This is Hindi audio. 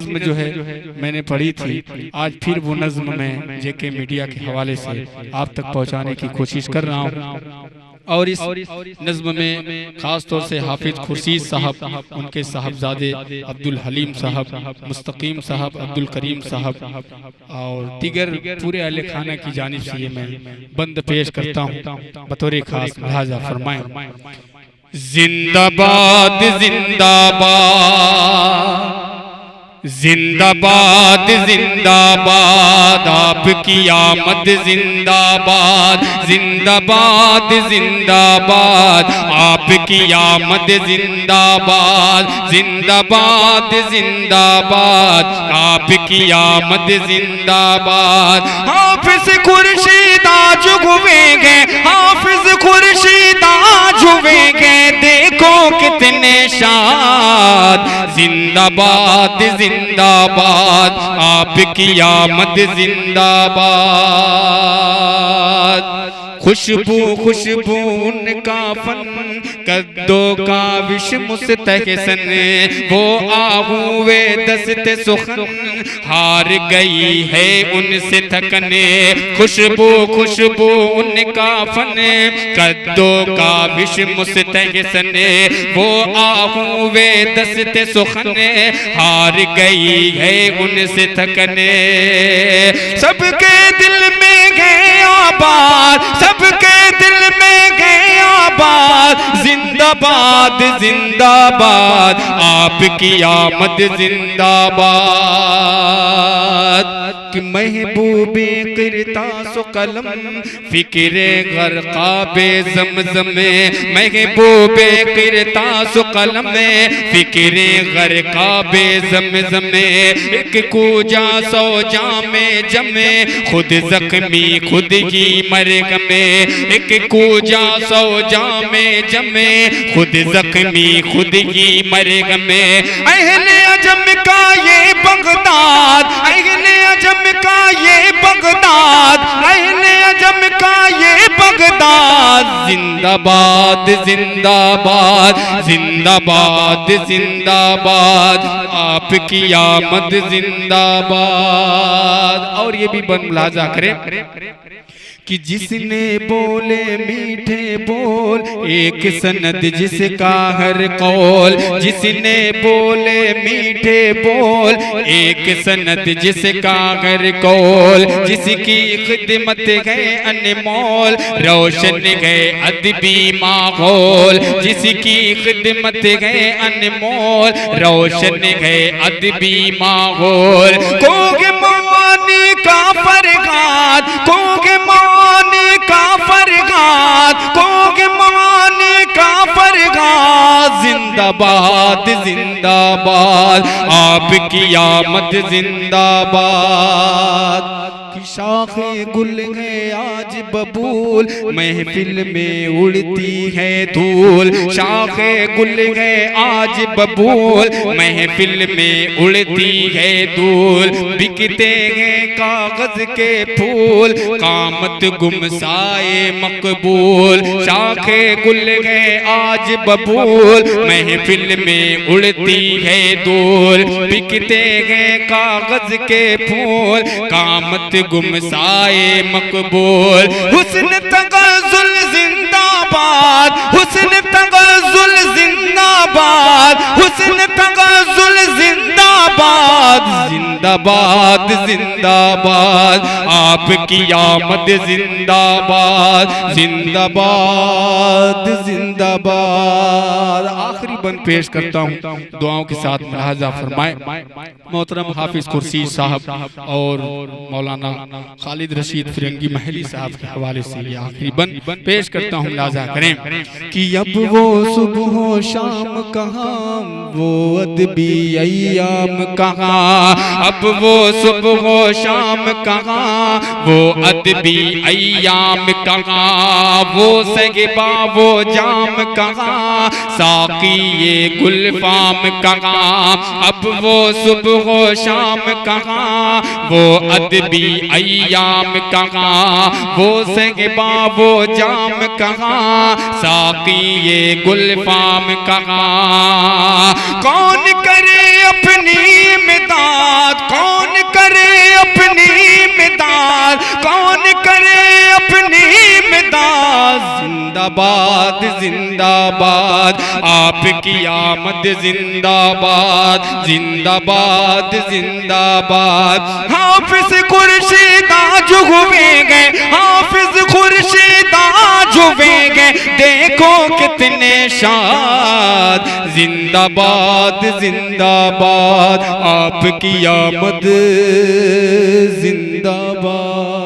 नज्म जो है मैंने पढ़ी थी, आज फिर वो नज्म मैं जेके मीडिया के हवाले से आप तक पहुंचाने की कोशिश कर रहा हूँ। और इस नज्म में खास तौर से हाफिज खुर्शीद साहब, उनके साहबजादे अब्दुल हलीम साहब, मुस्तकीम साहब, अब्दुल करीम साहब और दीगर पूरे अहले खाना की जानिब से ये मैं बंद पेश करता हूँ बतौर खास लिहाजा फरमाएं। जिंदाबाद जिंदाबाद जिंदाबाद जिंदाबाद आपकी आमद जिंदाबाद, जिंदाबाद जिंदाबाद आपकी आमद जिंदाबाद, जिंदाबाद जिंदाबाद आपकी आमद जिंदाबाद। हाफिज खुर्शीद आज हुएंगे, हाफिज खुर्शीद आज हुएंगे, देखो कितने शाद। जिंदाबाद जिंदाबाद आपकी आमद जिंदाबाद। खुशबू खुशबू उनका फन कद्दो का विश मुस्तहसन, वो आहूवे दस्ते सुखन हार गई है उनसे थकने। खुशबू खुशबू उनका फन कद्दो का विश मुस्तहसन, वो आहूवे दस्ते सुखन हार गई है उनसे थकने। सबके दिल में गए आबाद, सबके दिल में गए आबाद, जिंदाबाद जिंदाबाद आपकी आमद जिंदाबाद। कि महबूबे किरतास कलम फिक्रे गरकाबे ज़मज़म, महबूबे किरतास कलम फिक्रे गरकाबे ज़मज़म। एक कूजा सौ जामे जमे खुद जख्मी खुद ही मरग में, एक कूजा सौ जामे जमे खुद जख्मी खुद ही मरग में। अहले अजम का ये बगदाद, अहले अजम का ये बगदाद, अहले अजम का ये बगदाद। जिंदाबाद जिंदाबाद जिंदाबाद जिंदाबाद आपकी आमद जिंदाबाद। और ये भी बन मुलाजा करें कि जिसने बोले मीठे बोल एक सनद जिसका हर कौल, जिसने बोले मीठे बोल एक सनद जिसका हर कौल। जिसकी खिदमत है अनमोल रोशन है अदबी माहौल, जिसकी खिदमत है अनमोल रोशन है अदबी माहौल। कोगे मानी का फरगाद, कोगे मानी का फरगाद, कोगे मानी का फरगाद। जिंदाबाद जिंदाबाद आपकी आमद जिंदाबाद। की शाखे गुल है आज बबूल महफिल में उड़ती है धूल, शाखे गुल है आज बबूल महफिल में उड़ती है धूल। बिकते हैं कागज के फूल कामत गुमसाए मकबूल, शाखे गुल है आज बबूल महफिल में उड़ती है धूल। बिकते हैं कागज के फूल कामत गुमसाए मकबूल। हुस्न तगज़ुल जिंदाबाद, हुस्न तगज़ुल जिंदाबाद, हुस्न तगज़ुल जिंदाबाद। जिंदाबाद जिंदाबाद आपकी आमद जिंदाबाद, जिंदाबाद जिंदाबाद। आखिरी बंद पेश करता हूँ, दुआओं के साथ मुलाहजा फरमाएं। मोहतरम हाफिज खुर्शीद साहब और मौलाना खालिद रशीद फिरंगी महली साहब के हवाले से ये आखिरी बंद पेश करता हूँ, मुलाहजा करें कि अब वो सुबह शाम कहाँ, वो अदबी अय्याम कहाँ। अब वो सुबह शाम कहाँ, वो अदबी अय्याम कहाँ। वो सगबा वो जाम कहाँ, साकी ये गुलफाम कहाँ। अब वो सुबह शाम कहाँ, वो अदबी अय्याम कहाँ। वो सगबा वो जाम कहाँ, साकी ये गुलफाम कहाँ। कौन करे अपनी इमदाद, मिदाद, कौन करे अपनी मिदाद। जिंदाबाद जिंदाबाद आपकी आमद जिंदाबाद, जिंदाबाद जिंदाबाद। हाफिज खुर्शीद आज हुए गए, हाफिज खुर्शीद आज हुए गए, देखो कितने शाद। जिंदाबाद जिंदाबाद आपकी आमद जिंदाबाद।